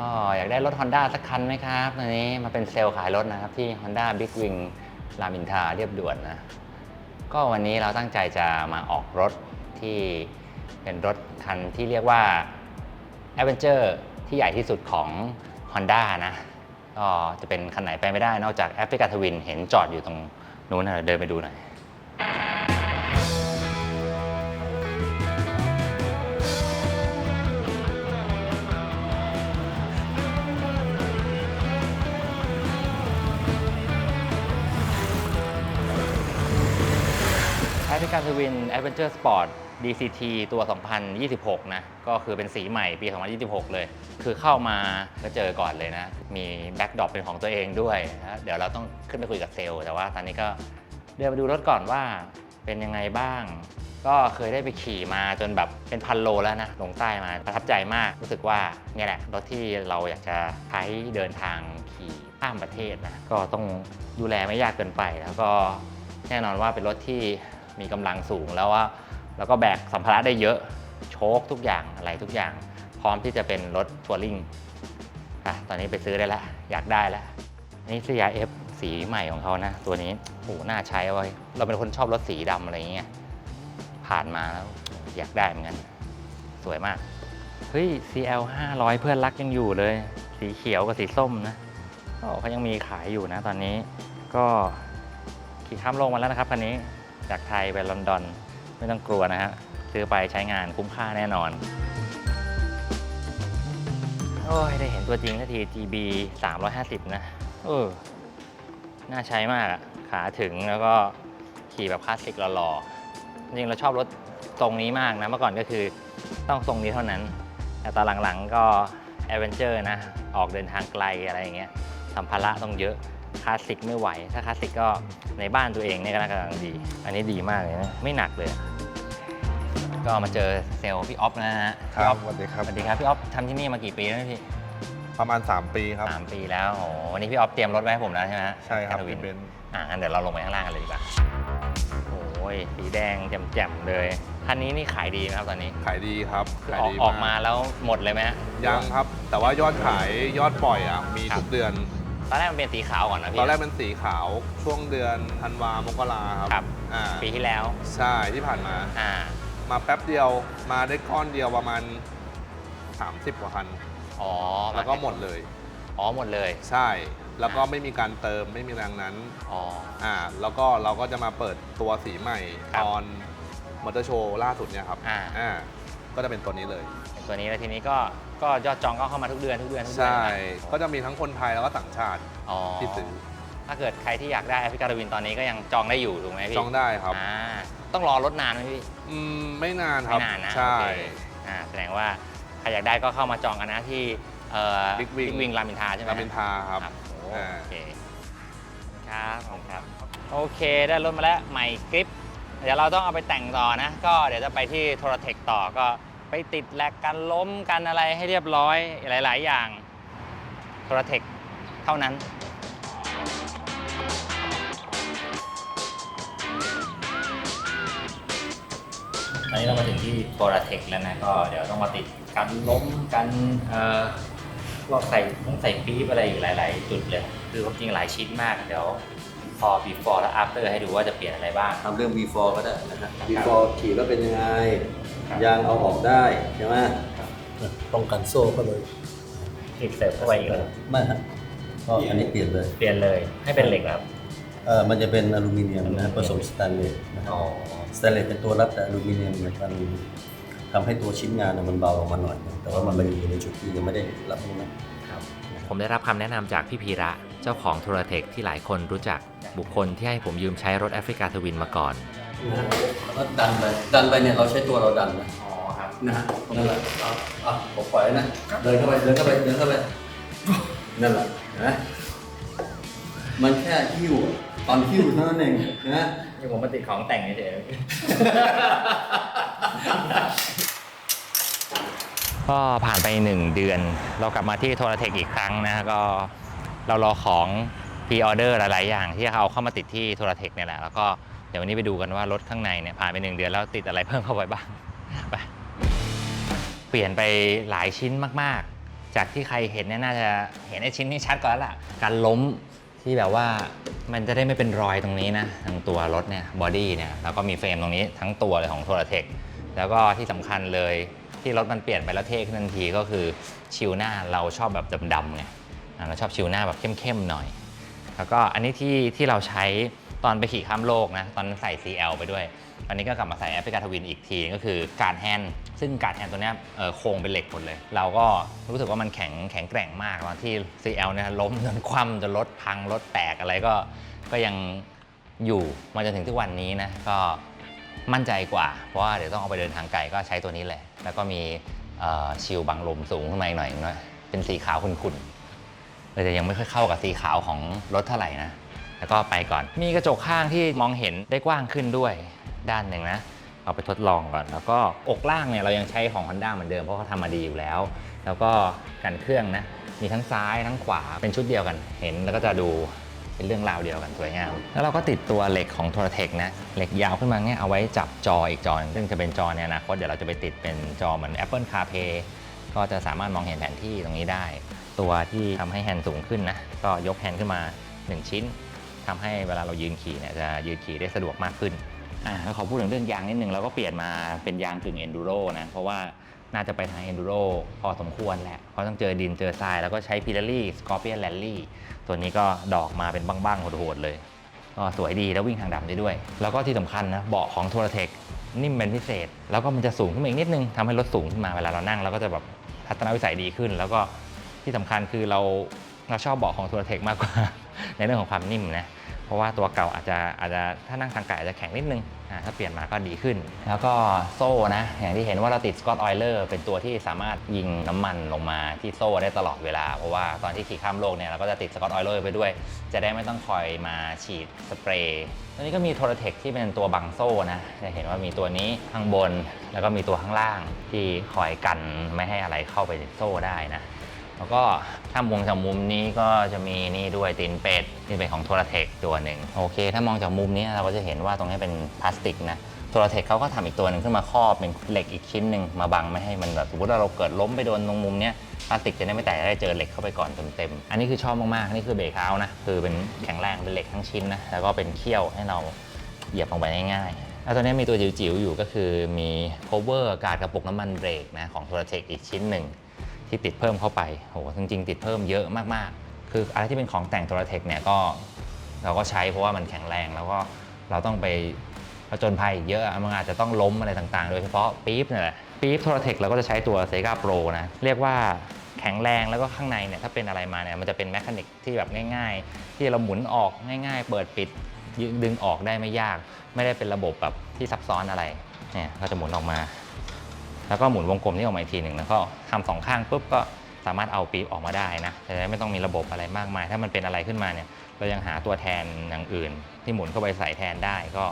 ก็อยากได้รถ Honda สักคันไหมครับตอนนี้มาเป็นเซลล์ขายรถนะครับที่ Honda Big Wing รามอินทราเรียบด่วนนะก็วันนี้เราตั้งใจจะมาออกรถที่เป็นรถคันที่เรียกว่า Adventure ที่ใหญ่ที่สุดของ Honda นะก็จะเป็นคันไหนไปไม่ได้นอกจาก Africa Twin เห็นจอดอยู่ตรงนู้นนะเดินไปดูหน่อยAfrica Twin Adventure Sport DCT ตัว 2026 นะก็คือเป็นสีใหม่ปี 2026 เลย คือเข้ามาก็เจอก่อนเลยนะ มีแบ็กดรอปเป็นของตัวเองด้วยนะเดี๋ยวเราต้องขึ้นไปคุยกับเซลล์ แต่ว่าตอนนี้ก็เดินไปดูรถก่อนว่าเป็นยังไงบ้าง ก็เคยได้ไปขี่มาจนแบบเป็นพันโลแล้วนะ ลงใต้มาประทับใจมาก รู้สึกว่าเนี่ยแหละรถที่เราอยากจะใช้เดินทางขี่ข้ามประเทศนะ ก็ต้องดูแลไม่ยากเกินไป แล้วก็แน่นอนว่าเป็นรถที่มีกำลังสูงแล้วก็แบกสัมภาระได้เยอะโชคทุกอย่างอะไรทุกอย่างพร้อมที่จะเป็นรถทัวริงตอนนี้ไปซื้อได้แล้วอยากได้แล้วนี่ CRF สีใหม่ของเขานะตัวนี้โหน่าใช้ไว้เราเป็นคนชอบรถสีดำอะไรอย่างเงี้ยผ่านมาแล้วอยากได้เหมือนกันสวยมากเฮ้ย CL 500เพื่อนรักยังอยู่เลยสีเขียวกับสีส้มนะเขายังมีขายอยู่นะตอนนี้ก็ขี่ข้ามโลกมาแล้วนะครับคันนี้จากไทยไปลอนดอนไม่ต้องกลัวนะฮะซื้อไปใช้งานคุ้มค่าแน่นอนโอ้ยได้เห็นตัวจริงสักที GB 350นะน่าใช้มากขาถึงแล้วก็ขี่แบบคลาสสิกหล่อๆจริงเราชอบรถทรงนี้มากนะเมื่อก่อนก็คือต้องทรงนี้เท่านั้นแต่ตอนหลังๆก็แอดเวนเจอร์นะออกเดินทางไกลอะไรอย่างเงี้ยสัมภาระต้องเยอะคลาสสิกไม่ไหวถ้าคลาสสิกก็ในบ้านตัวเองเนี่ยก็น่ากำลังดีอันนี้ดีมากเลยนะไม่หนักเลยก็มาเจอเซลล์พี่อ๊อฟนะฮะพี่อ๊อฟสวัสดีครับสวัสดีครับพี่อ๊อฟทำที่นี่มากี่ปีแล้วพี่ประมาณ3 ปีครับ3 ปีแล้วโอ้วันนี้พี่อ๊อฟเตรียมรถไว้ให้ผมแล้วใช่ไหมฮะใช่ครับทวินเป็นงั้นเดี๋ยวเราลงไปข้างล่างกันเลยดีกว่าโอ้ยสีแดงแจ่มๆเลยคันนี้นี่ขายดีไหมครับตอนนี้ขายดีครับคือขายดี ออกมาแล้วหมดเลยไหมฮะยังครับแต่ว่ายอดขายยอดปล่อยมีทุกเดือนตอนแรกมันเป็นสีขาวก่อนนะพี่ตอนแรกเป็นสีขาวช่วงเดือนธันวามกราครับปีที่แล้วใช่ที่ผ่านมามาแป๊บเดียวมาได้ก้อนเดียวประมาณ30 กว่าคันแล้วก็หมดเลยหมดเลยใช่แล้วก็ไม่มีการเติมไม่มีแรงนั้นแล้วก็เราก็จะมาเปิดตัวสีใหม่ตอนมอเตอร์โชว์ล่าสุดเนี่ยครับก็จะเป็นตัวนี้เลยเป็นตัวนี้แล้วทีนี้ก็ยอดจองก็เข้ามาทุกเดือนใช่ก็จะมีทั้งคนไทยแล้วก็ต่างชาติที่ซื้อถ้าเกิดใครที่อยากได้แอฟริกาทวินตอนนี้ก็ยังจองได้อยู่ถูกไหมพี่จองได้ครับต้องรอรถนานไหมพี่ไม่นานครับไม่นานนะใช่แสดงว่าใครอยากได้ก็เข้ามาจองกันนะที่บิ๊กวิงรามอินทราใช่ไหมรามอินทราครับโอเคครับโอเคได้รถมาแล้วใหม่กริปเดี๋ยวเราต้องเอาไปแต่งต่อนะก็เดี๋ยวจะไปที่โทรเทคต่อก็ไปติดแลกกันล้มกันอะไรให้เรียบร้อยหลายๆอย่างโทรเทคเท่านั้นตอนนี้เรามาถึงที่โทรเทคแล้วนะก็เดี๋ยวต้องมาติดกันล้มกันพวกใส่ปี๊บอะไรอีกหลายๆจุดเลยคือความจริงหลายชิ้นมากเดี๋ยวพอ before และ after ให้ดูว่าจะเปลี่ยนอะไรบ้างทำเรื่อง before ก็ได้นะครับ before ขี่แล้วเป็นยังไงยางเอาออกได้ใช่ไหมป้องกันโซ่ก็เลยติดเสริมเข้าไปอีกแล้วไม่ฮะก็อันนี้เปลี่ยนเลยให้เป็นเหล็กครับมันจะเป็นอลูมิเนียมนะผสมสแตนเลสนะครับสแตนเลสเป็นตัวรับแต่อลูมิเนียมเนี่ยมันทำให้ตัวชิ้นงานมันเบาออกมาหน่อยแต่ว่ามันอยู่ในจุดที่ยังไม่ได้รับน้ำหนักผมได้รับคำแนะนำจากพี่พีระเจ้าของโทรเทคที่หลายคนรู้จักบุคคลที่ให้ผมยืมใช้รถแอฟริกาทวินมาก่อนแล้วดันไปเนี่ยเราใช้ตัวเราดันนะนะฮะนั่นแหละผมปล่อยนะเดินเข้าไปนั่นแหละนะมันแค่หิ้วตอนหิ้วเท่านั้นเองนะนี่ผมมาติดของแต่งเฉยก็ผ่านไป1 เดือนเรากลับมาที่โทรเทคอีกครั้งนะก็เรารอของพรีออเดอร์หลายๆอย่างที่เขาเข้ามาติดที่โทรเทคเนี่ยแหละแล้วก็เดี๋ยววันนี้ไปดูกันว่ารถข้างในเนี่ยผ่านไป1 เดือนแล้วติดอะไรเพิ่มเข้าไปบ้างไปเปลี่ยนไปหลายชิ้นมากๆ จากที่ใครเห็นเนี่ยน่าจะเห็นไอ้ชิ้นนี้ชัดกว่าแล้วล่ะการล้มที่แบบว่ามันจะได้ไม่เป็นรอยตรงนี้นะทั้งตัวรถเนี่ยบอดี้เนี่ยแล้วก็มีเฟรมตรงนี้ทั้งตัวเลยของโทรเทคแล้วก็ที่สำคัญเลยที่รถมันเปลี่ยนไปแล้วเท่ขึ้นทันทีก็คือชิลหน้าเราชอบแบบดำๆไงเราชอบชิลหน้าแบบเข้มๆหน่อยแล้วก็อันนี้ที่เราใช้ตอนไปขี่ข้ามโลกนะตอนนั้นใส่ CL ไปด้วยตอนนี้ก็กลับมาใส่แอฟริกาทวินอีกทีก็คือการ์ดแฮนด์ซึ่งการ์ดแฮนด์ตัวนี้โครงเป็นเหล็กหมดเลยเราก็รู้สึกว่ามันแข็งแกร่งมากตอนที่ CL เนี่ยล้มจนคว่ำจนรถพังรถแตกอะไรก็ยังอยู่มาจนถึงทุกวันนี้นะก็มั่นใจกว่าเพราะว่าเดี๋ยวต้องเอาไปเดินทางไกลก็ใช้ตัวนี้แหละแล้วก็มีชิลบังลมสูงขึ้นมาอีกหน่อยเป็นสีขาวขุ่นๆแต่ยังไม่ค่อยเข้ากับสีขาวของรถเท่าไหร่นะแล้วก็ไปก่อนมีกระจกข้างที่มองเห็นได้กว้างขึ้นด้วยด้านหนึ่งนะเอาไปทดลองก่อนแล้วก็อกล่างเนี่ยเรายังใช้ของ Honda เหมือนเดิมเพราะเขาทำมาดีอยู่แล้วแล้วก็กันเครื่องนะมีทั้งซ้ายทั้งขวาเป็นชุดเดียวกันเห็นแล้วก็จะดูเป็นเรื่องราวเดียวกันสวยงามแล้วเราก็ติดตัวเหล็กของ Touratech นะเหล็กยาวขึ้นมาเนี่ยเอาไว้จับจออีกจอนึงซึ่งจะเป็นจอในอนาคตเดี๋ยวเราจะไปติดเป็นจอเหมือน Apple CarPlay ก็จะสามารถมองเห็นแผนที่ตรงนี้ได้ตัวที่ทำให้แฮนด์สูงขึ้นนะก็ยกแฮนด์ขึ้นมา1ชิ้นทำให้เวลาเรายืนขี่เนี่ยจะยืนขี่ได้สะดวกมากขึ้นขอพูดถึงเรื่องยางนิดนึงเราก็เปลี่ยนมาเป็นยางกึ่ง Enduro นะเพราะว่าน่าจะไปทาง Enduro พอสมควรแหละเพราะต้องเจอดินเจอทรายแล้วก็ใช้ Pirelli Scorpion Rally ตัวนี้ก็ดอกมาเป็นบ้างๆโหดๆเลยก็สวยดีแล้ววิ่งทางดำได้ด้วยแล้วก็ที่สำคัญนะเบาะของ Touratech นิ่มเป็นพิเศษแล้วก็มันจะสูงขึ้นมาอีกนิดนึงทำให้รถสูงขึ้นมาเวลาเรานั่งเราก็จะแบบทัศนวิสัยดีขึ้นแล้วก็ที่สำคัญคือเราชอบเบาะของ Touratech มากกว่า ในเรื่องของความนิ่มนะเพราะว่าตัวเก่าอาจจะถ้านั่งทางไกลอาจจะแข็งนิดนึงถ้าเปลี่ยนมาก็ดีขึ้นแล้วก็โซ่นะอย่างที่เห็นว่าเราติด Scott Oiler เป็นตัวที่สามารถยิงน้ำมันลงมาที่โซ่ได้ตลอดเวลาเพราะว่าตอนที่ขี่ข้ามโลกเนี่ยเราก็จะติด Scott Oiler ไปด้วยจะได้ไม่ต้องคอยมาฉีดสเปรย์ตอนนี้ก็มี Touratech ที่เป็นตัวบังโซ่นะจะเห็นว่ามีตัวนี้ข้างบนแล้วก็มีตัวข้างล่างที่คอยกันไม่ให้อะไรเข้าไปในโซ่ได้นะแล้วก็ถ้ามองจากมุมนี้ก็จะมีนี่ด้วยตีนเป็ดที่เป็นของ Touratech ตัวหนึ่งโอเคถ้ามองจากมุมนี้เราก็จะเห็นว่าตรงนี้เป็นพลาสติกนะ Touratech เขาก็ทำอีกตัวหนึ่งขึ้นมาครอบเป็นเหล็กอีกชิ้นหนึ่งมาบังไม่ให้มันแบบสมมติว่าเราเกิดล้มไปโดนตรงมุมนี้พลาสติกจะได้ไม่แตกได้เจอเหล็กเข้าไปก่อนเต็มๆอันนี้คือชอบมากๆนี่คือเบรกเท้านะคือเป็นแข็งแรงเป็นเหล็กทั้งชิ้นนะแล้วก็เป็นเขี้ยวให้เราเหยียบลงไปง่ายๆแล้วตัวนี้มีตัวจิ๋วๆอยู่ก็คือมี cover การกระปุกน้ำมันเบรกนะของ Touratech อีกชิ้นหนึ่งที่ติดเพิ่มเข้าไปโหจริงๆติดเพิ่มเยอะมากๆคืออะไรที่เป็นของแต่ง Touratech เนี่ยก็เราก็ใช้เพราะว่ามันแข็งแรงแล้วก็เราต้องไปผจญภัยเยอะมันอาจจะต้องล้มอะไรต่างๆโดยเฉพาะปี๊บนี่แหละปี๊บ Touratech เราก็จะใช้ตัว Sega Pro นะเรียกว่าแข็งแรงแล้วก็ข้างในเนี่ยถ้าเป็นอะไรมาเนี่ยมันจะเป็นแมคานิกที่แบบง่ายๆที่เราหมุนออกง่ายๆเปิดปิดดึงออกได้ไม่ยากไม่ได้เป็นระบบแบบที่ซับซ้อนอะไรเนี่ยก็จะหมุนออกมาแล้วก็หมุนวงกลมนี่ออกมาอีกทีหนึ่งแล้วก็ทำสองข้างปุ๊บก็สามารถเอาปี๊บออกมาได้นะแต่ไม่ต้องมีระบบอะไรมากมายถ้ามันเป็นอะไรขึ้นมาเนี่ยเรายังหาตัวแทนอย่างอื่นที่หมุนเข้าไปใส่แทนได้ก็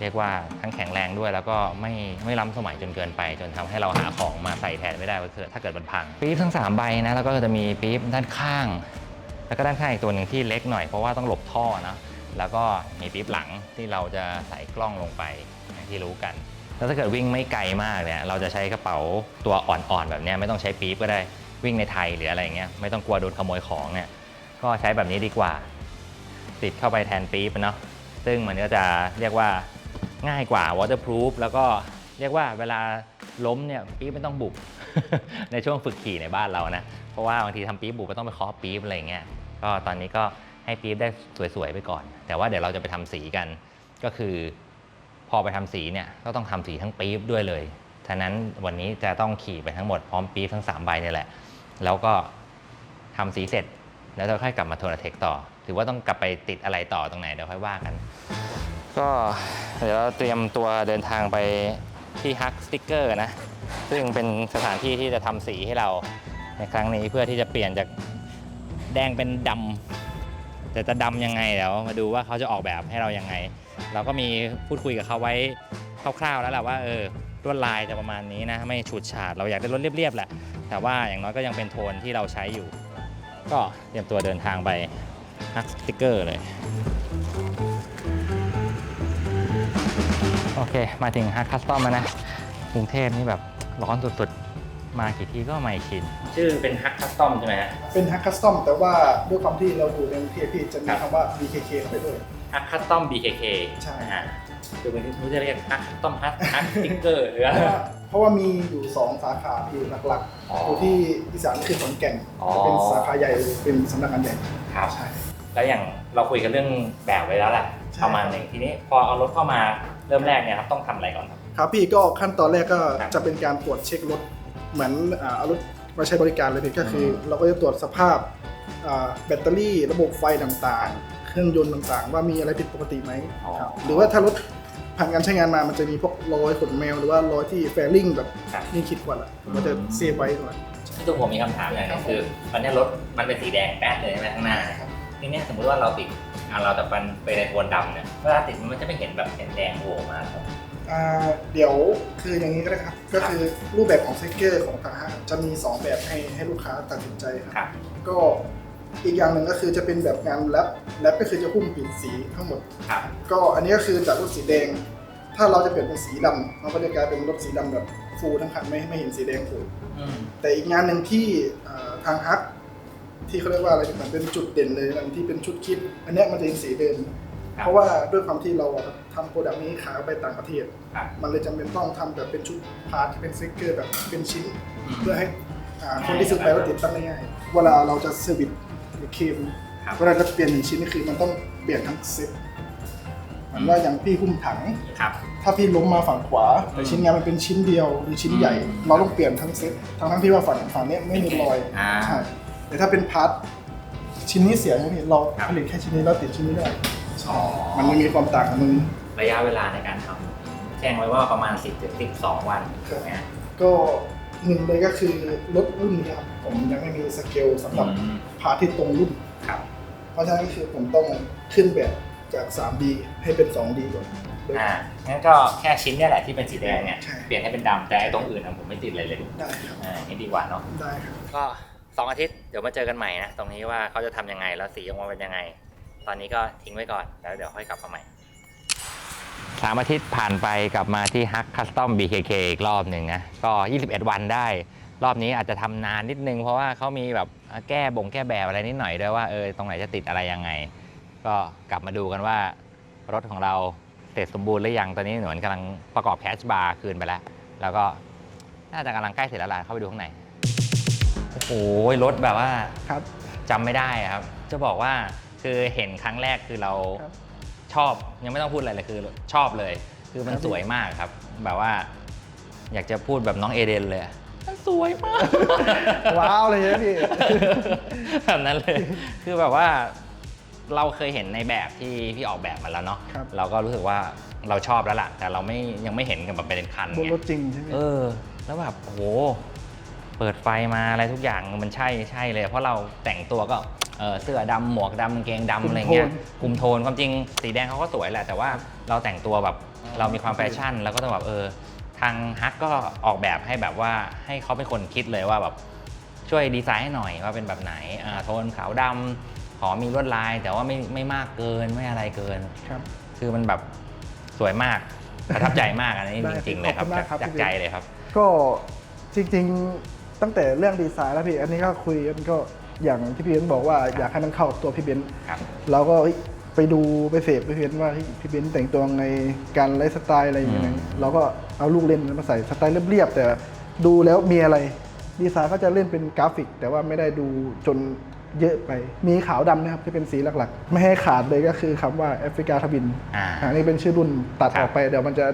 เรียกว่าทั้งแข็งแรงด้วยแล้วก็ไม่ล้ำสมัยจนเกินไปจนทำให้เราหาของมาใส่แทนไม่ได้ถ้าเกิดมันพังปี๊บทั้ง3ใบนะแล้วก็จะมีปี๊บด้านข้างแล้วก็ด้านข้างอีกตัวหนึ่งที่เล็กหน่อยเพราะว่าต้องหลบท่อนะแล้วก็มีปี๊บหลังที่เราจะใส่กล้องลงไปอย่างที่รู้กันแล้วถ้าเกิดวิ่งไม่ไกลมากเนี่ยเราจะใช้กระเป๋าตัวอ่อนๆแบบนี้ไม่ต้องใช้ปี๊บก็ได้วิ่งในไทยหรืออะไรเงี้ยไม่ต้องกลัวโดนขโมยของเนี่ยก็ใช้แบบนี้ดีกว่าติดเข้าไปแทนปี๊บเนาะซึ่งมันก็จะเรียกว่าง่ายกว่า waterproof แล้วก็เรียกว่าเวลาล้มเนี่ยปี๊บไม่ต้องบุบ ในช่วงฝึกขี่ในบ้านเรานะเพราะว่าบางทีทำปี๊บบุบก็ต้องไปเคาะปี๊บอะไรเงี้ยก็ตอนนี้ก็ให้ปี๊บได้สวยๆไปก่อนแต่ว่าเดี๋ยวเราจะไปทำสีกันก็คือพอไปทำสีเนี่ยก็ต้องทำสีทั้งปี๊บด้วยเลยฉะนั้นวันนี้จะต้องขี่ไปทั้งหมดพร้อมปี๊บทั้ง3ใบนี่แหละแล้วก็ทำสีเสร็จแล้วเราค่อยกลับมา Touratech ต่อหรือว่าต้องกลับไปติดอะไรต่อตรงไหนเดี๋ยวค่อยว่ากันก็เดี๋ยวเราเตรียมตัวเดินทางไปที่ฮักสติ๊กเกอร์นะซึ่งเป็นสถานที่ที่จะทำสีให้เราในครั้งนี้เพื่อที่จะเปลี่ยนจากแดงเป็นดำแต่จะดำยังไงเดี๋ยวมาดูว่าเขาจะออกแบบให้เรายังไงเราก็มีพูดคุยกับเขาไว้คร่าวๆแล้วแหละว่าลวดลายจะประมาณนี้นะไม่ฉูดฉาดเราอยากได้รถเรียบๆแหละแต่ว่าอย่างน้อยก็ยังเป็นโทนที่เราใช้อยู่ก็เตรียมตัวเดินทางไปฮักสติ๊กเกอร์เลยโอเคมาถึงฮักคัสตอมแล้วนะกรุงเทพนี่แบบร้อนสุดๆ มากี่ทีก็ไม่ชินชื่อเป็นฮักคัสตอมใช่ไหมฮะเป็นฮักคัสตอมแต่ว่าด้วยความที่เราดูในเทียพี่จะมีคำว่า BKK เข้าไปด้วยฮักคัสตอม BKK ใช่ฮะคือมันรู้จะเรียกฮักคัสตอมฮักสติ๊กเกอร์หรือเพราะว่ามีอยู่2สาขาที่หลักๆอยู่ที่อีสานคือขอนแก่นจะเป็นสาขาใหญ่เป็นสำนักงานใหญ่ครับใช่แล้วอย่างเราคุยกันเรื่องแบบไว้แล้วแหละประมาณนึงทีนี้พอเอารถเข้ามาเริ่มแรกเนี่ยครับต้องทำอะไรก่อนครับพี่ก็ขั้นตอนแรกก็จะเป็นการตรวจเช็ครถเหมือนเอารถมาใช้บริการเลยพี่ก็คือเราก็จะตรวจสภาพแบตเตอรี่ระบบไฟต่างๆเครื่องยนต์ต่างๆว่ามีอะไรผิดปกติไหมหรือว่าถ้ารถผ่านการใช้งานมามันจะมีพวกรอยขนแมวหรือว่ารอยที่แฟริ่งแบบนี่คิดก่อนละมันจะเซฟไว้ก่อนที่ตัวผมมีคำถามอย่างนึงคือตอนนี้รถมันเป็นสีแดงแป๊ดเลยใช่ไหมข้างหน้าทีนี้สมมติว่าเราติดเราจะไปในโทนดำเนี่ยเวลาติดมันจะไม่เห็นแบบเห็นแดงโผล่มาครับเดี๋ยวคืออย่างนี้ก็ได้ครับก็คือรูปแบบของสติ๊กเกอร์ของทางห้างจะมี2แบบให้ลูกค้าตัดสินใจครับก็อีกอย่างหนึ่งก็คือจะเป็นแบบงานแรปก็คือจะหุ้มปิดสีทั้งหมดก็อันนี้ก็คือจากรถสีแดงถ้าเราจะเปลี่ยนเป็นสีดำมันก็จะกลายเป็นรถสีดำแบบฟูทั้งคันไม่เห็นสีแดงฟูแต่อีกงานหนึ่งที่ทางฮักที่เขาเรียกว่าอะไรเหมือนเป็นจุดเด่นเลยมันที่เป็นชุดคิดอันนี้มันจะเป็นสีเดิมเพราะว่าด้วยความที่เราทำโปรดักต์นี้ขายไปต่างประเทศมันเลยจำเป็นต้องทำแบบเป็นชุดพาร์ทที่เป็นสติ๊กเกอร์แบบเป็นชิ้นเพื่อให้คนที่ซื้อไปแล้วติดตั้งได้ง่ายเวลาเราจะเซอร์วิสเคมเวลาจะเปลี่ยน1ชิ้นนี่คือมันต้องเปลี่ยนทั้งเซ็ตเหมือนว่าอย่างพี่หุ้มถังถ้าพี่ล้มมาฝั่งขวาแต่ชิ้นงานมันเป็นชิ้นเดียวหรือชิ้นใหญ่เราต้องเปลี่ยนทั้งเซ็ตทั้งที่ว่าฝั่งนี้ไม่มีรอยใช่แต่ถ้าเป็นพาร์ทชิ้นนี้เสียนี่เราผลิตแค่ชิ้นนี้แล้วติดชิ้นนี้ได้มันไม่มีความต่างกันมันระยะเวลาในการทำแจ้งไว้ว่าประมาณ10-12 วันถูกไหมก็หนึ่งเลยก็คือรถรุ่นนี้ครับผมยังไม่มีสเกลสำหรับพาร์ทที่ตรงรุ่นเพราะฉะนั้นคือผมต้องขึ้นแบบจาก 3D ให้เป็น 2D ก่อนงั้นก็แค่ชิ้นนี้แหละที่เป็นสีแดงเนี่ยเปลี่ยนให้เป็นดำแต่ตรงอื่นผมไม่ติดเลยได้ครับนี่ดีกว่าเนาะได้ครับก็2 อาทิตย์เดี๋ยวมาเจอกันใหม่นะตรงนี้ว่าเขาจะทำยังไงแล้วสีออกมาเป็นยังไงตอนนี้ก็ทิ้งไว้ก่อนแล้วเดี๋ยวค่อยกลับมาใหม่3 อาทิตย์ผ่านไปกลับมาที่ฮักคัสตอม BKK อีกรอบหนึ่งนะก็21 วันได้รอบนี้อาจจะทำนานนิดนึงเพราะว่าเขามีแบบแก้แบบอะไรนิดหน่อยด้วยว่าตรงไหนจะติดอะไรยังไงก็กลับมาดูกันว่ารถของเราเสร็จสมบูรณ์หรือยังตอนนี้หนวนกำลังประกอบแคชบาร์คืนไปแล้วก็น่าจะกำลังใกล้เสร็จแล้วล่ะเข้าไปดูข้างในโอ้โหรถแบบว่าจำไม่ได้ครับจะบอกว่าคือเห็นครั้งแรกคือเราชอบยังไม่ต้องพูดอะไรเลยคือชอบเลยคือมันสวยมากครับแบบว่าอยากจะพูดแบบน้องเอเดนเลยมันสวยมากว้าวเลยพี่แบบนั้นเลยคือแบบว่าเราเคยเห็นในแบบที่พี่ออกแบบมาแล้วเนาะเราก็รู้สึกว่าเราชอบแล้วล่ะแต่เรายังไม่เห็นกันแบบเป็นคันบนรถจริงใช่ไหมแล้วแบบโอ้โหเปิดไฟมาอะไรทุกอย่างมันใช่เลยเพราะเราแต่งตัวก็เสื้อดำหมวกดำกางเกงดำอะไรเงี้ยคุมโทนความจริงสีแดงเขาก็สวยแหละแต่ว่าเราแต่งตัวแบบเรามีความแฟชั่นแล้วก็ต้องแบบทางฮักก็ออกแบบให้แบบว่าให้เขาเป็นคนคิดเลยว่าแบบช่วยดีไซน์ให้หน่อยว่าเป็นแบบไหนโทนขาวดำขอมีลวดลายแต่ว่าไม่มากเกินไม่อะไรเกินคือมันแบบสวยมากประทับใจมากอันนี้จริงๆเลยครับจากใจเลยครับก็จริงๆตั้งแต่เรื่องดีไซน์แล้วพี่อันนี้ก็คุยกันก็อย่างที่พี่เบนบอกว่าอยากให้มันเข้ากับตัวพี่เบนเราก็ไปดูไปเสพไปเห็นว่าพี่เบนแต่งตัวในการไลฟ์สไตล์อะไรอย่างเงี้ยเราก็เอาลูกเล่นมาใส่สไตล์เรียบๆแต่ดูแล้วมีอะไรดีไซน์ก็จะเล่นเป็นกราฟิกแต่ว่าไม่ได้ดูจนเยอะไปมีขาวดำนะครับที่เป็นสีหลักๆไม่ให้ขาดเลยก็คือคำว่าแอฟริกาทบินอันนี้เป็นชื่อรุ่นตัดออกไปเดี๋ยวมันจะ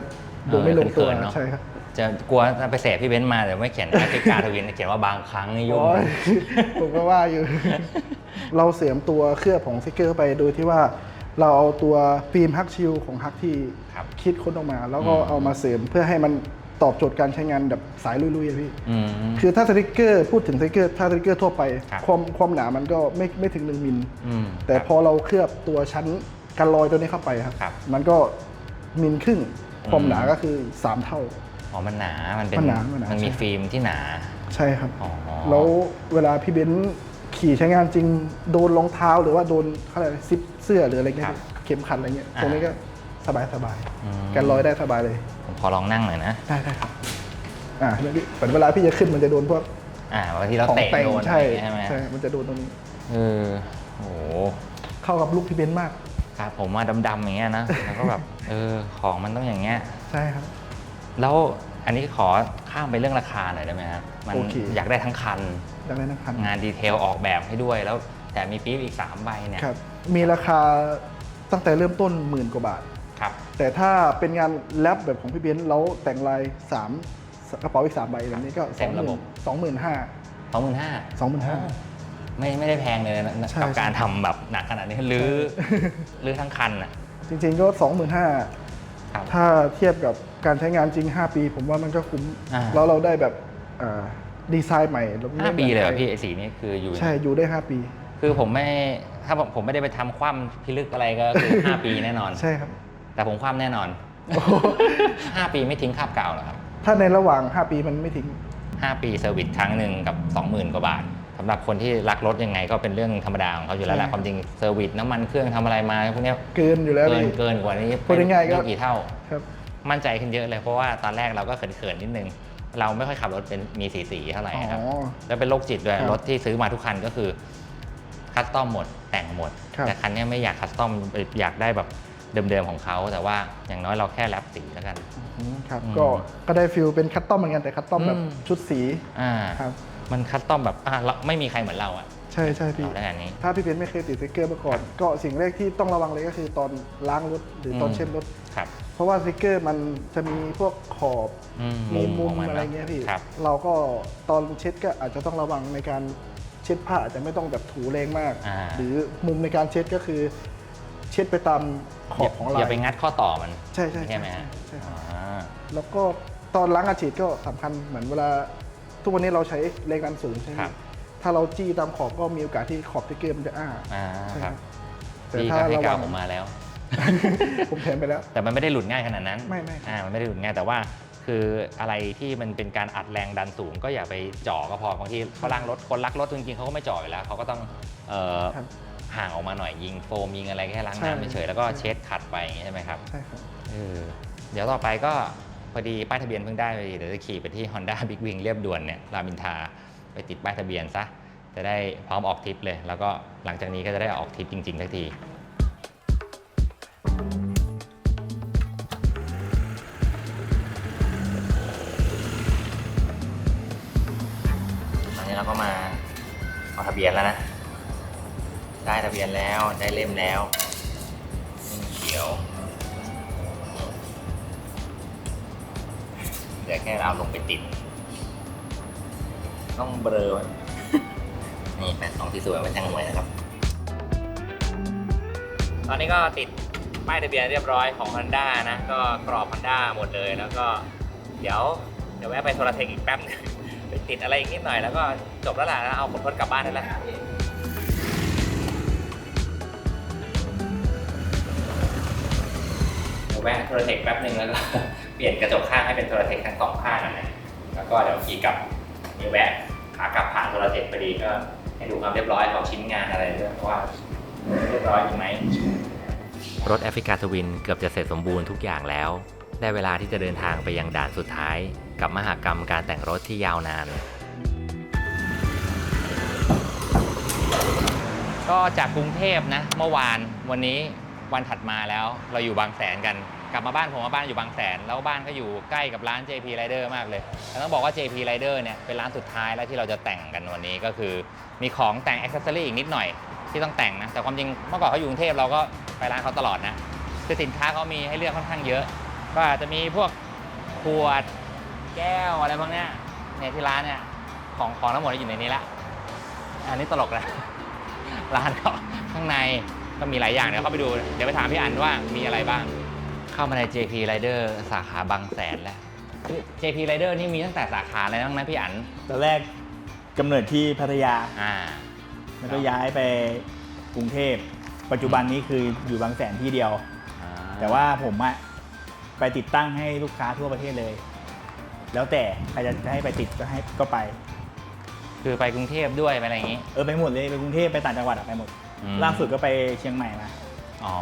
ดูไม่ลงตัวใช่ครับจะกลัวไปเสพพี่เบนซ์มาแต่ไม่เขียนแอฟริกาทวินเขียนว่าบางครั้งนี่ยุ่งผมก็ว่าอยู่เราเสริมตัวเคลือบของสติ๊กเกอร์ไปโดยที่ว่าเราเอาตัวฟิล์มฮักชิลของฮักที่คิดค้นออกมาแล้วก็เอามาเสริมเพื่อให้มันตอบโจทย์การใช้งานแบบสายลุยๆพี่คือถ้าสติ๊กเกอร์พูดถึงสติ๊กเกอร์ถ้าสติ๊กเกอร์ทั่วไปความหนามันก็ไม่ถึง1 มิลแต่พอเราเคลือบตัวชั้นกันรอยตัวนี้เข้าไปครับมันก็1.5 มิลความหนาก็คือ3 เท่ามันหนามันมีฟิล์มที่หนาใช่ครับแล้วเวลาพี่เบนซ์ขี่ใช้งานจริงโดนรองเท้าหรือว่าโดนอะไรซิปเสื้อหรืออะไรเงี้ยเข็มขัดอะไรเงี้ยตรงนี้ก็สบายกันรอยได้สบายเลยผมขอลองนั่งหน่อยนะได้ครับ เหมือนเวลาพี่จะขึ้นมันจะโดนพวก บางทีเรา ของ เตะ แต่ง โดน ใช่ ใช่ไหม ใช่มันจะโดนตรงนี้ โอ้โห เข้ากับลูกพี่เบนซ์มาก ครับผมมาดำๆอย่างเงี้ยนะ แล้วก็แบบของมันต้องอย่างเงี้ย ใช่ครับ แล้วอันนี้ขอข้ามไปเรื่องราคาหน่อยได้ไหมครับมัน โอเค อยากได้ทั้งคัน ดังนั้นนะครับ งานดีเทลออกแบบให้ด้วยแล้วแต่มีปี๊บอีก3ใบเนี่ย ครับมีราคาตั้งแต่เริ่มต้น10,000 กว่าบาท ครับ แต่ถ้าเป็นงานแรปแบบของพี่เบนซ์แล้วแต่งลาย3กระเป๋าอีก3ใบแบบนี้ก็ เต็มระบบ 25,000 25,000 ไม่ได้แพงเลยนะ ใช่ กับการ ใช่ ทำแบบหนักขนาดนี้รื้อทั้งคันอ่ะ จริงๆก็ ครับ 25,000ถ้าเทียบกับการใช้งานจริง 5 ปี ผมว่ามันก็คุ้ม แล้วเราได้แบบดีไซน์ใหม่แล้วไม่ 5 ปีเลยเหรอพี่ไอสีนี้คืออยู่ ใช่อยู่ได้ 5 ปี คือผมไม่ได้ไปทำคว่ำพิลึกอะไรก็คือ 5 ปีแน่นอน ใช่ครับ แต่ผมคว่ำแน่นอน 5 ปีไม่ทิ้งคราบเก่าหรอครับ ถ้าในระหว่าง 5 ปีมันไม่ทิ้ง 5 ปีเซอร์วิสครั้งหนึ่งกับ 20,000 กว่าบาทสำหรับคนที่รักรถยังไงก็เป็นเรื่องธรรมดาของเขาอยู่แล้วแหละ ใช่ ความจริงเซอร์วิสน้ำมันเครื่องทำอะไรมาพวกเนี้ย เกินอยู่แล้ว เกิน พี่ เกินกว่านี้ พูดง่ายๆก็ ไม่กี่เท่า ครับ มั่นใจขึ้นเยอะเลยเพราะว่าตอนแรกเราก็เขินๆนิดนึง เราไม่ค่อยขับรถเป็นมีสีเท่าไหร่ครับ อ๋อ แล้วเป็นโรคจิตด้วย ครับ รถที่ซื้อมาทุกคันก็คือคัสตอมหมดแต่งหมด ครับ แต่คันนี้ไม่อยากคัสตอมอยากได้แบบเดิมๆของเขาแต่ว่าอย่างน้อยเราแค่แรปสีแล้วกัน ครับ อืม ก็ได้ฟิลเป็นคัสตอมเหมือนกันแต่คัสตอมแบบชุดสี ครับ มันคัสตอมแบบเราไม่มีใครเหมือนเราอะ ใช่ใช่พี่ เราได้อันนี้ ถ้าพี่เบนซ์ไม่เคยติดสติ๊กเกอร์มาก่อน ก็สิ่งแรกที่ต้องระวังเลยก็คือตอนล้างรถหรือตอนเช็ดรถ ครับ เพราะว่าสติ๊กเกอร์มันจะมีพวกขอบ มีมุม ของน อะไรเงี้ยพี่ ครับ เราก็ตอนเช็ดก็อาจจะต้องระวังในการเช็ดผ้าอาจจะไม่ต้องแบบถูแรงมาก หรือมุมในการเช็ดก็คือ เช็ดไปตามขอบของลาย อย่าไปงัดข้อต่อมัน ใช่ใช่ ใช่ไหมฮะ ใช่ครับ อ่า แล้วก็ตอนล้างอาฉีดก็สำคัญเหมือนเวลา ทุกวันนี้เราใช้แรงดันสูงใช่ไหม ครับ ถ้าเราจี้ตามขอบก็มีโอกาสที่ขอบสติ๊กเกอร์มันจะใช่ ครับ แต่ พี่ ถ้า ก็ให้ ระ กา วั ว ง ผมมาแล้ว ผมแถมไปแล้ว แต่มันไม่ได้หลุดง่ายขนาดนั้น ไม่ มันไม่ได้หลุดง่ายแต่ว่าคืออะไรที่มันเป็นการอัดแรงดันสูง ก็อย่าไปจ่อก็พอบางทีเขาล้างรถคนรักรถจริงๆเขาก็ไม่จ่ออยู่แล้วเขาก็ต้องครับ ห่างออกมาหน่อยยิงโฟมยิงอะไรแค่ล้าง ใช่ น้ำเฉยๆแล้วก็เช็ดขัดไปอย่างนี้ใช่ไหมครับ ใช่ครับ เดี๋ยวต่อไปก็พอดีป้ายทะเบียนเพิ่งได้ไปเดี๋ยวจะขี่ไปที่ Honda Big Wing เรียบด่วนเนี่ยรามอินทราไปติดป้ายทะเบียนซะจะได้พร้อมออกทริปเลย แล้วก็หลังจากนี้ก็จะได้ออกทริปจริงๆสักที ตอนนี้เราก็มาเอาทะเบียนแล้วนะ ได้ทะเบียนแล้วได้เล่มแล้วเขียวเดี๋ยวแค่เอาลงไปติด ต้องเบลอไว้ นี่82ที่สวยไว้ช่างไว้นะครับ ตอนนี้ก็ติดป้ายทะเบียนเรียบร้อยของ Honda นะ ก็กรอบ Honda หมดเลยแล้วก็เดี๋ยวแวะไปโทรเทคอีกแป๊บนึง ไปติดอะไรอีกนิดหน่อยแล้วก็จบแล้วล่ะแล้วเอาคนรถกลับบ้านได้แล้วแวะโทรเทคแป๊บนึงแล้วก็ เปลี่ยนกระจกข้างให้เป็นโทรเทคทั้งสองข้างนะแล้วก็เดี๋ยวขี่กลับนี่แวะขากลับผ่านโทรเทคพอดีก็ให้ดูความเรียบร้อยของชิ้นงานอะไรด้วยว่าเรียบร้อยไหมรถแอฟริกาทวินเกือบจะเสร็จสมบูรณ์ทุกอย่างแล้วได้เวลาที่จะเดินทางไปยังด่านสุดท้ายกับมหกรรมการแต่งรถที่ยาวนาน ก็จากกรุงเทพนะเมื่อวานวันนี้วันถัดมาแล้วเราอยู่บางแสนกันกลับมาบ้านผมบ้านอยู่บางแสนแล้วบ้านก็อยู่ใกล้กับร้าน JP Rider มากเลยแต่ต้องบอกว่า JP Rider เนี่ยเป็นร้านสุดท้ายแล้วที่เราจะแต่งกันวันนี้ก็คือมีของแต่ง accessory อีกนิดหน่อยที่ต้องแต่งนะแต่ความจริงเมื่อก่อนเขาอยู่กรุงเทพเราก็ไปร้านเขาตลอดนะคือสินค้าเขามีให้เลือกค่อนข้างเยอะก็อาจจะมีพวกขวดแก้วอะไรพวกเนี้ยเนี่ยที่ร้านเนี่ยของทั้งหมดอยู่ในนี้ละอันนี้ตลกนะ ร้านก็ข้างในก็มีหลายอย่างเดี๋ยวเข้าไปดูเดี๋ยวไปถามพี่อันว่ามีอะไรบ้างเข้ามาใน JP Rider สาขาบางแสนแล้วคือ JP Rider นี่มีตั้งแต่สาขาอะไรบ้างนะพี่อัน ตอนแรกกำเนิดที่พัทยา แล้วก็ย้ายไปกรุงเทพปัจจุบันนี้คืออยู่บางแสนที่เดียว แต่ว่าผมอะไปติดตั้งให้ลูกค้าทั่วประเทศเลย แล้วแต่ใครจะให้ไปติดก็ไป คือไปกรุงเทพด้วยไปอะไรอย่างนี้ ไปหมดเลยไปกรุงเทพไปต่างจังหวัดอะไปหมด ล่าสุดก็ไปเชียงใหม่มา อ๋อ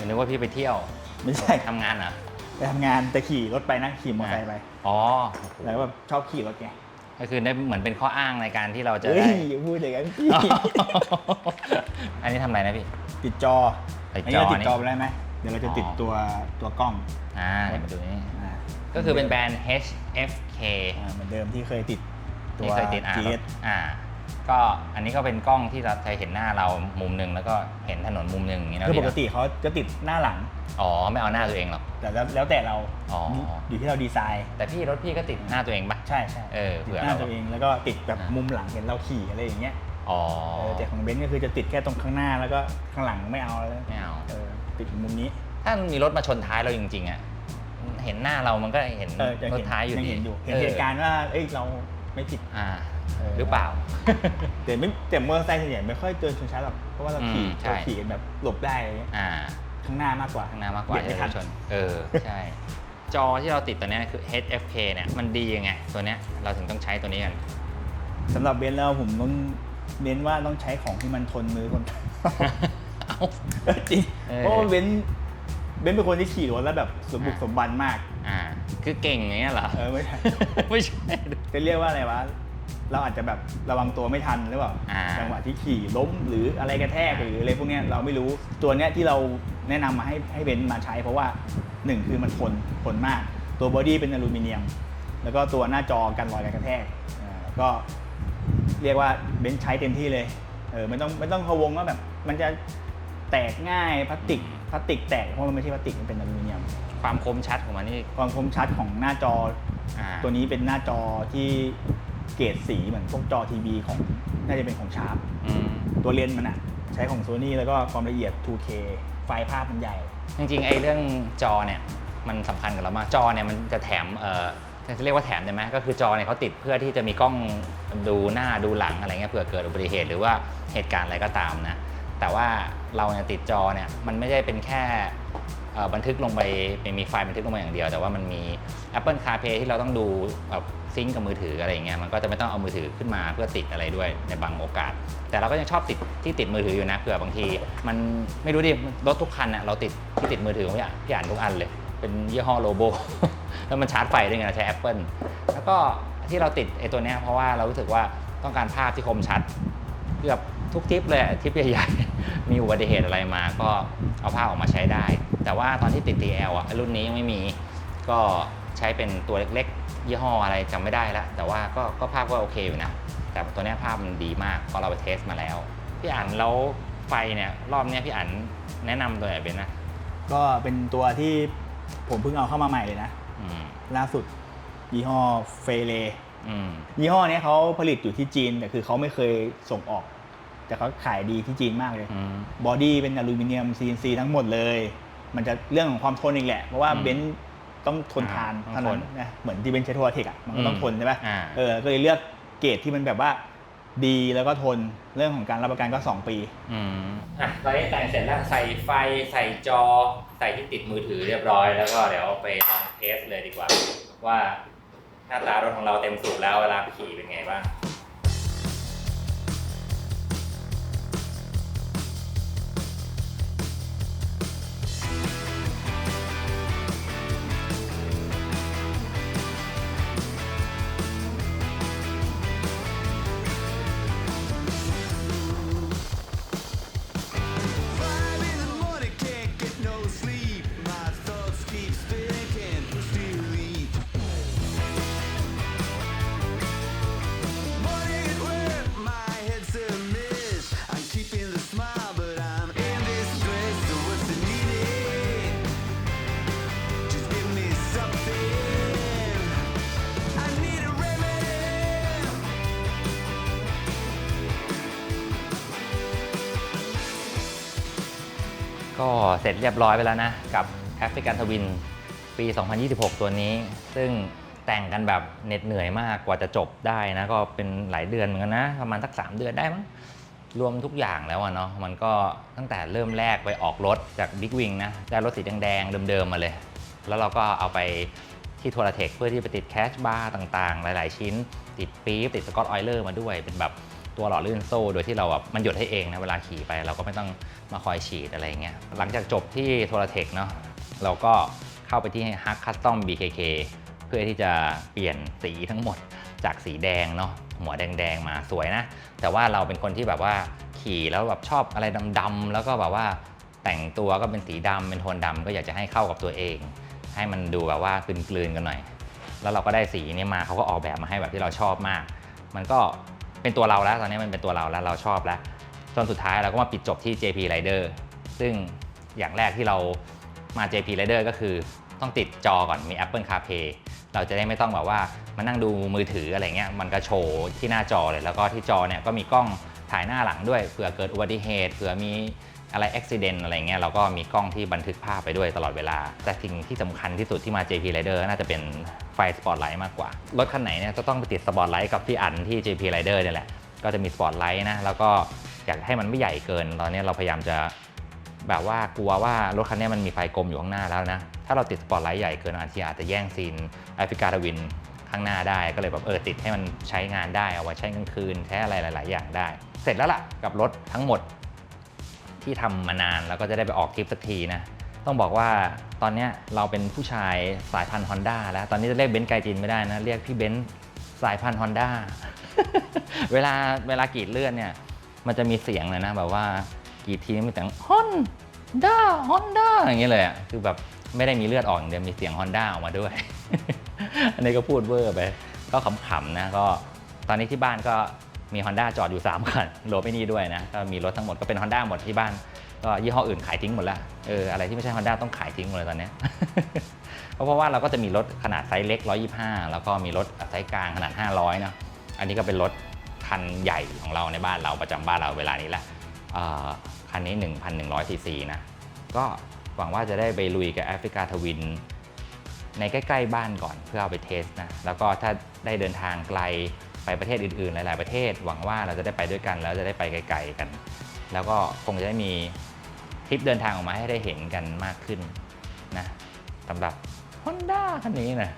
นึกว่าพี่ไปเที่ยว ไม่ใช่ ทำงานเหรอ ไปทำงานจะขี่รถไปนะขี่มอเตอร์ไซค์ไป อ๋อ แล้วก็แบบชอบขี่รถไง ก็คือได้เหมือนเป็นข้ออ้างในการที่เราจะ เฮ้ ได้ ยอย่าพูดอย่างนั้นพี่ อันนี้ทำอะไรนะพี่ ติดจอ ติด อัน จ นี้ อ เราติด นี่ จอไปได้ไหมเดี๋ยวเราจะติด อ๋อ ตัวกล้อง เดี๋ยวมาดูนี่ อ่า ก็คือเป็นแบรนด์ HFK เหมือนเดิมที่เคยติดตัว ที่เคยติดGS ก็อันนี้ก็เป็นกล้องที่เราเคยเห็นหน้าเรามุมหนึ่งแล้วก็เห็นถนนมุมหนึ่งอย่างนี้นะ คือป พี่ ก เนาะ ติเขาจะติดหน้าหลัง อ๋อไม่เอาหน้าตัวเองหรอก แต่แล้วแต่เรา อ๋อ อยู่ที่เราดีไซน์ แต่พี่รถพี่ก็ติดหน้าตัวเองปะ ใช่ใช่ เผื่ ติด อ หน้า เรา ตัวเองแล้วก็ติดแบบมุมหลังเห็นเราขี่อะไรอย่างเงี้ย อ๋อ แต่ของเบนซ์ก็คือจะติดแค่ตรงข้างหน้าแล้วก็ข้างหลังไม่เอาแล้ว ไม่เอา ติดมุมนี้ ถ้ามีรถมาชนท้ายเราจริงๆอ่ะเห็นหน้าเรามันก็เห็น ยัง รถ เห็น ท้ายอยู่ ยัง ดี เห็นอยู่เห็นเหตุการณ์ว่าเอ้ยเราไม่ติด หรือเปล่า แต่มอเตอร์ไซค์ส่วนใหญ่ไม่ค่อยเจอชนช้าหรอกเพราะว่าเราขี่ ใช่ เราขี่กันแบบหลบได้อะไรเงี้ยข้างหน้ามากกว่า ข้างหน้ามากกว่า เบียดไม่ทัน ชนใช่ จอที่เราติดตัวเนี้ยคือ HFK เนี่ยมันดียังไงตัวเนี้ยเราถึงต้องใช้ตัวนี้กัน สำหรับเบนซ์แล้วผมต้องเน้นว่าต้องใช้ของที่มันทนมือคน เอ้า จริงเพราะว่าเบนซ์เป็นคนที่ขี่รถแล้วแบบสมบุกสมบันมาก คือเก่งอย่างเงี้ยเหรอ ไม่ใช่ ไม่ใช่ จะเรียกว่าอะไรวะเราอาจจะแบบระวังตัวไม่ทันหรือเปล่าจังหวะที่ขี่ล้มหรืออะไรกระแทกหรืออะไรพวกเนี้ยเราไม่รู้ตัวเนี้ยที่เราแนะนำมาให้เบนซ์มาใช้เพราะว่าหนึ่งคือมันทนมากตัวบอดี้เป็นอลูมิเนียมแล้วก็ตัวหน้าจอกันรอยการกระแทกก็เรียกว่าเบนซ์ใช้เต็มที่เลยไม่ต้องพะวงว่าแบบมันจะแตกง่ายพลาสติกแตกเพราะมันไม่ใช่พลาสติกมันเป็นอลูมิเนียม ความคมชัดของมันนี่ ความคมชัดของหน้าจอตัวนี้เป็นหน้าจอที่เกรดสีเหมือนพวกจอทีวีของน่าจะเป็นของชาร์ปตัวเลนส์มันใช้ของ Sony แล้วก็ความละเอียด 2K ไฟล์ภาพมันใหญ่ จริงๆไอ้เรื่องจอเนี่ยมันสำคัญกับเรามากจอเนี่ยมันจะแถมจะเรียกว่าแถมได้ไหมก็คือจอเนี่ยเขาติดเพื่อที่จะมีกล้องดูหน้าดูหลังอะไรเงี้ยเผื่อเกิดอุบัติเหตุหรือว่าเหตุการณ์อะไรก็ตามนะแต่ว่าเราเนี่ยติดจอเนี่ยมันไม่ได้เป็นแค่บันทึกลงไปมีไฟล์บันทึกลงมาอย่างเดียวแต่ว่ามันมี Apple CarPlay ที่เราต้องดูแบบซิงก์กับมือถืออะไรเงี้ยมันก็จะไม่ต้องเอามือถือขึ้นมาเพื่อติดอะไรด้วยในบางโอกาสแต่เราก็ยังชอบติดที่ติดมือถืออยู่นะเผื่อบางทีมันไม่รู้ดิรถทุกคันเราติดที่ติดมือถือของพี่อ่านทุกอันเลยเป็นยี่ห้อโลโบ แล้วมันชาร์จไฟได้ไงเราใช้ Apple แล้วก็ที่เราติดไอ้ตัวเนี้ยเพราะว่าเรารู้สึกว่าต้องการภาพที่คมชัดเกือบทุกทริปเลยทริปใหญ่ๆ มีอุบัติเหตุอะไรมาก็เอาภาพออกมาใช้ได้แต่ว่าตอนที่ติด TL รุ่นนี้ยังไม่มีก็ใช้เป็นตัวเล็กๆยี่ห้ออะไรจำไม่ได้แล้วแต่ว่าก็ภาพก็โอเคอยู่นะแต่ตัวนี้ภาพมันดีมากเพราะเราไปเทสมาแล้วพี่อั๋นแล้วไฟเนี่ยรอบนี้พี่อั๋นแนะนำตัวไหนเป็นนะ ก็เป็นตัวที่ผมเพิ่งเอาเข้ามาใหม่เลยนะล่าสุดยี่ห้อเฟเลยี่ห้อนี้เขาผลิตอยู่ที่จีนแต่คือเขาไม่เคยส่งออกแต่เขาขายดีที่จีนมากเลยบอดี้เป็นอลูมิเนียม CNC ทั้งหมดเลยมันจะเรื่องของความทนอีกแหละเพราะว่าเบนซ์ต้องทนทานถนนนะเหมือนที่เบนซ์ใช้โทรเทคมันก็ต้องทนใช่ไหมก็เลยเลือกเกรดที่มันแบบว่าดีแล้วก็ทนเรื่องของการรับประกันก็2 ปีตอนนี้แต่งเสร็จแล้วใส่ไฟใส่จอใส่ที่ติดมือถือเรียบร้อยแล้วก็เดี๋ยวไปลองเทสเลยดีกว่าว่าหน้าตารถของเราเต็มสูบแล้วเวลาขี่เป็นไงบ้างก็เสร็จเรียบร้อยไปแล้วนะกับ African Twin ปี 2026 ตัวนี้ซึ่งแต่งกันแบบเหน็ดเหนื่อยมากกว่าจะจบได้นะก็เป็นหลายเดือนเหมือนกันนะประมาณสัก3 เดือนได้มั้งรวมทุกอย่างแล้วเนาะมันก็ตั้งแต่เริ่มแรกไปออกรถจาก Big Wing นะได้รถสีแดงๆเดิมๆมาเลยแล้วเราก็เอาไปที่ทัวร์เทคเพื่อที่ไปติดแคชบาร์ต่างๆหลายๆชิ้นติดปี๊บติดสกอตออยเลอร์มาด้วยเป็นแบบตัวหล่อลื่นโซ่โดยที่เราแบบมันหยดให้เองนะเวลาขี่ไปเราก็ไม่ต้องมาคอยฉีดอะไรเงี้ยหลังจากจบที่ทัวร์เทคเนาะเราก็ เข้าไปที่ Hug Custom BKK เพื่อที่จะเปลี่ยนสีทั้งหมดจากสีแดงเนาะหัวแดงๆมาสวยนะแต่ว่าเราเป็นคนที่แบบว่าขี่แล้วแบบชอบอะไรดำๆแล้วก็แบบว่าแต่งตัวก็เป็นสีดำเป็นโทนดำก็อยากจะให้เข้ากับตัวเองให้มันดูแบบว่ากลืนๆกันหน่อยแล้วเราก็ได้สีนี้มาเขาก็ออกแบบมาให้แบบที่เราชอบมากมันก็เป็นตัวเราแล้วตอนนี้มันเป็นตัวเราแล้วเราชอบแล้วจนสุดท้ายเราก็มาปิดจบที่ JP Rider ซึ่งอย่างแรกที่เรามา JP Rider ก็คือต้องติดจอก่อนมี Apple CarPlay เราจะได้ไม่ต้องแบบว่ามานั่งดูมือถืออะไรเงี้ยมันก็โชว์ที่หน้าจอเลยแล้วก็ที่จอเนี่ยก็มีกล้องถ่ายหน้าหลังด้วยเผื่อเกิดอุบัติเหตุเผื่อมีอะไรอุบิเหตุอะไรเงี้ยเราก็มีกล้องที่บันทึกภาพไปด้วยตลอดเวลาแต่สิ่งที่สำคัญที่สุดที่มา JP Rider น่าจะเป็นไฟสปอตไลท์มากกว่ารถคันไหนเนี่ยจะต้องไปติดสปอตไลท์กับพี่อันที่ JP Rider เนี่ยแหละก็จะมีสปอตไลท์นะแล้วก็อยากให้มันไม่ใหญ่เกินตอนนี้เราพยายามจะแบบว่ากลัวว่ารถคันนี้มันมีไฟกลมอยู่ข้างหน้าแล้วนะถ้าเราติดสปอตไลท์ใหญ่เกินอาจจะแย่งซีนแอฟริกาทวินข้างหน้าได้ก็เลยแบบติดให้มันใช้งานได้เอาไว้ใช้กลางคืนใช้อะไรหลายๆอย่างได้เสร็จแล้วล่ะกับรถทั้งหมดที่ทำมานานแล้วก็จะได้ไปออกทริปสักทีนะต้องบอกว่าตอนนี้เราเป็นผู้ชายสายพันธุ์ Honda แล้วตอนนี้จะเรียกเบนซ์ไกจินไม่ได้นะเรียกพี่เบนซ์สายพันธุ์ Honda เวลากรีดเลือดเนี่ยมันจะมีเสียงเลยนะแบบว่ากรีดทีมีเสียง Honda อย่างเงี้ยเลยอ่ะคือแบบไม่ได้มีเลือดออกอย่างเดียวมีเสียง Honda ออกมาด้วย อันนี้ก็พูดเวอร์ไปก็ขำๆนะก็ตอนนี้ที่บ้านก็มี Honda จอดอยู่3คันรวมไปนี่ด้วยนะก็มีรถทั้งหมดก็เป็น Honda หมดที่บ้านก็ยี่ห้ออื่นขายทิ้งหมดแล้วอะไรที่ไม่ใช่ Honda ต้องขายทิ้งหมดเลยตอนนี้ เพราะว่าเราก็จะมีรถขนาดไซส์เล็ก125แล้วก็มีรถไซส์กลางขนาด500นะอันนี้ก็เป็นรถคันใหญ่ของเราในบ้านเราประจำบ้านเราเวลานี้แหละคันนี้ 1,100 cc นะก็หวังว่าจะได้ไปลุยกับแอฟริกาทวินในใกล้ๆบ้านก่อนเพื่อเอาไปเทสนะแล้วก็ถ้าได้เดินทางไกลไปประเทศอื่นๆหลายๆประเทศหวังว่าเราจะได้ไปด้วยกันแล้วจะได้ไปไกลๆกันแล้วก็คงจะได้มีทริปเดินทางออกมาให้ได้เห็นกันมากขึ้นนะสำหรับ Honda คันนี้นะ